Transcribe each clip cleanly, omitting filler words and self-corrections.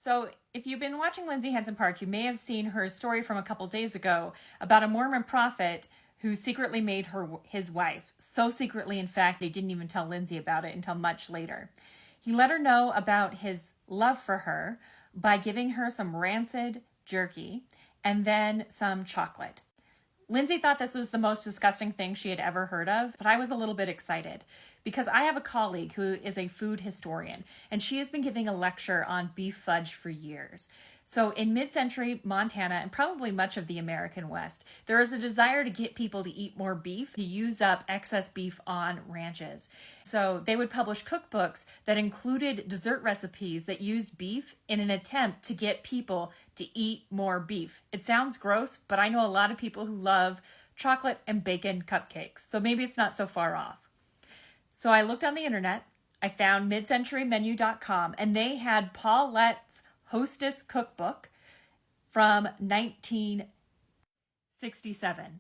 So, if you've been watching Lindsay Hansen Park, you may have seen her story from a couple days ago about a Mormon prophet who secretly made her his wife. So secretly, in fact, they didn't even tell Lindsay about it until much later. He let her know about his love for her by giving her some rancid jerky and then some chocolate. Lindsay thought this was the most disgusting thing she had ever heard of, but I was a little bit excited because I have a colleague who is a food historian, and she has been giving a lecture on beef fudge for years. So in mid-century Montana, and probably much of the American West, there is a desire to get people to eat more beef, to use up excess beef on ranches. So they would publish cookbooks that included dessert recipes that used beef in an attempt to get people to eat more beef. It sounds gross, but I know a lot of people who love chocolate and bacon cupcakes, so maybe it's not so far off. So I looked on the internet, I found midcenturymenu.com, and they had Paulette's Hostess Cookbook from 1967.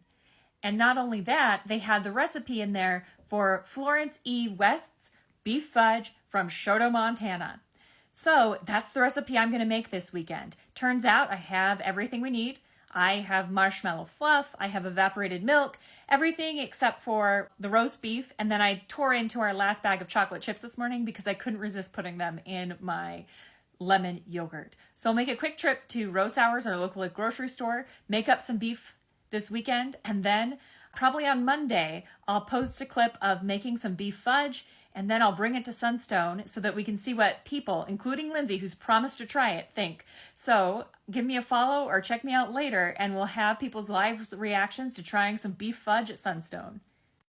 And not only that, they had the recipe in there for Florence E. West's beef fudge from Choteau, Montana. So that's the recipe I'm going to make this weekend. Turns out I have everything we need. I have marshmallow fluff, I have evaporated milk, everything except for the roast beef. And then I tore into our last bag of chocolate chips this morning because I couldn't resist putting them in my lemon yogurt. So I'll make a quick trip to Rose Hours, our local grocery store, make up some beef this weekend, and then probably on Monday, I'll post a clip of making some beef fudge, and then I'll bring it to Sunstone so that we can see what people, including Lindsay, who's promised to try it, think. So give me a follow or check me out later, and we'll have people's live reactions to trying some beef fudge at Sunstone.